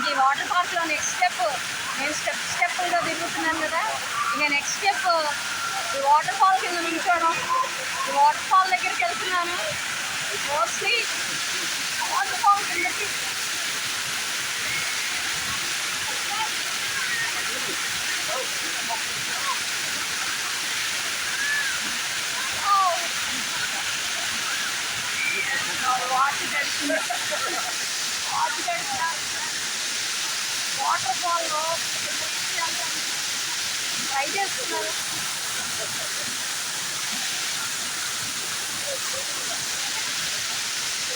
ఈ వాటర్ పార్క్లో next step నేను స్టెప్గా తిరుగుతున్నాను కదా. ఇక నెక్స్ట్ స్టెప్ ఈ వాటర్ ఫాల్ కింద నుంచోవడం. ఈ వాటర్ ఫాల్ దగ్గరికి వెళ్తున్నాను. మోస్ట్లీ వాటర్ ఫాల్ కిందకి వాటర్ ఫాల్లో ట్రై చేస్తున్నారు.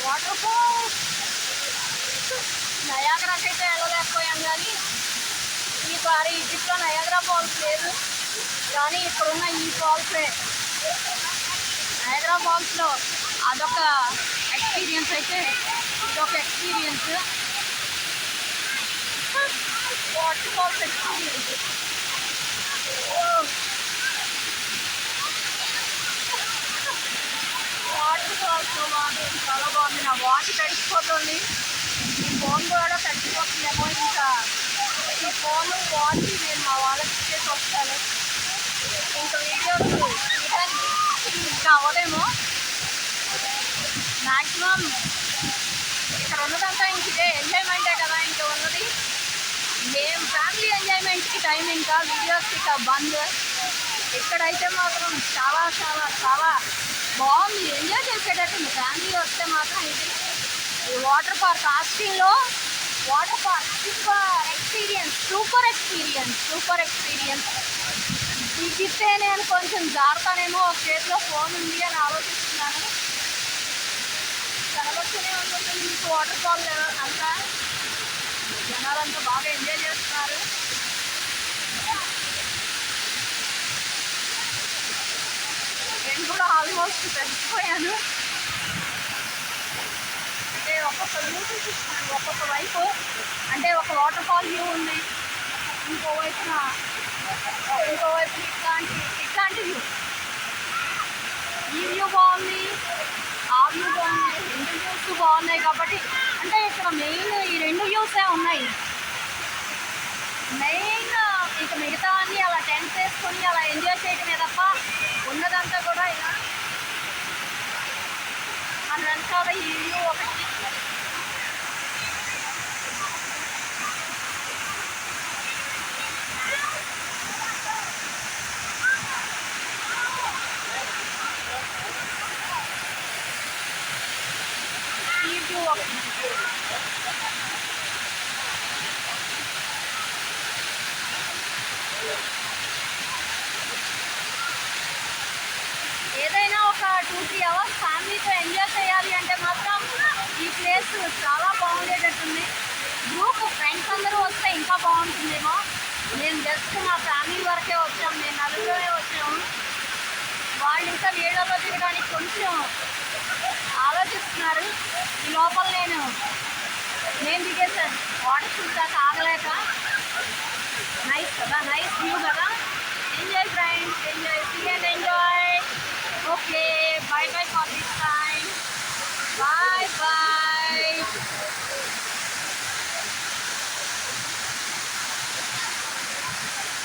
వాటర్ ఫాల్ నయాగరాకి అయితే వెళ్ళలేకపోయాం, కానీ ఈసారి ఈజిప్ట్లో నయాగరా ఫాల్స్ లేదు, కానీ ఇక్కడున్న ఈ ఫాల్సే. నయాగరా ఫాల్స్లో అదొక ఎక్స్పీరియన్స్ అయితే ఇదొక experience. Waterfalls experience waterfalls మాత్రం చాలా బాగుంది. నా వాచ్ తడిసిపోతుంది, ఈ ఫోన్ కూడా తడిసిపోతుందేమో. ఇంకా ఈ ఫోను వాచ్ నేను మా వాళ్ళకి ఇచ్చేసి వస్తాను. ఇంకా వీడియోస్ తీయడానికి ఇంకా అవ్వదేమో. మ్యాక్సిమం ఇక్కడ ఉన్నదంతా ఇంక ఇదే ఎంజాయ్మెంటే కదా. ఇంకా ఉన్నది మేము ఫ్యామిలీ ఎంజాయ్మెంట్కి టైం, ఇంకా వీడియోస్కి ఇక బంద్. ఇక్కడైతే మాత్రం చాలా చాలా చాలా బాగుంది, ఎంజాయ్ చేసేటట్టు. ఫ్యామిలీ వస్తే మాత్రం ఇది ఈ వాటర్ పార్క్ ఆస్టిన్లో water park super experience, super experience, super experience. ఈజిప్టే నేను కొంచెం జారుతానేమో, ఒక చేతిలో ఫోన్ ఉంది అని ఆలోచిస్తున్నాను. కనబడుతూనే ఉంటుంది మీకు వాటర్ ఫాల్ అంతా. జనాలంతా బాగా ఎంజాయ్ చేస్తున్నారు. నేను కూడా ఆల్మోస్ట్ తగ్గిపోయాను. అంటే ఒక్కొక్క వ్యూ చూపిస్తున్నాను, ఒక్కొక్క వైపు. అంటే ఒక వాటర్ ఫాల్ వ్యూ ఉంది, ఇంకోవైపు ఇట్లాంటి వ్యూ. ఈ వ్యూ బాగుంది, ఆ వ్యూ బాగుంది, రెండు వ్యూస్ బాగున్నాయి. కాబట్టి అంటే ఇక్కడ మెయిన్ ఈ రెండు వ్యూసే ఉన్నాయి. మెయిన్ ఇక మిగతా అన్నీ అలా టెంట్స్ వేసుకొని అలా ఎంజాయ్ చేయడమే తప్ప ఉన్నదంతా కూడా ఇలా మన వెనకాల ఈ వ్యూ ఒకటి. ఈ వ్యూ ఒకటి. ఏదైనా ఒక 2-3 అవర్స్ ఫ్యామిలీతో ఎంజాయ్ చేయాలి అంటే మాత్రం ఈ ప్లేస్ చాలా బాగుండేటట్టుంది. గ్రూప్ ఫ్రెండ్స్ అందరూ వస్తే ఇంకా బాగుంటుందేమో. నేను జస్ట్ మా ఫ్యామిలీ వరకే వచ్చాము, నేను నలుగురే వచ్చాము. వాళ్ళు ఇంకా నీళ్ళలో దిగడానికి కొంచెం ఆలోచిస్తున్నారు. ఈ లోపల నేను దిగేశాను వాటర్ చూసాక ఆగలేక. నైస్ కదా, నైస్ వ్యూ కదా. Enjoy friends, enjoy.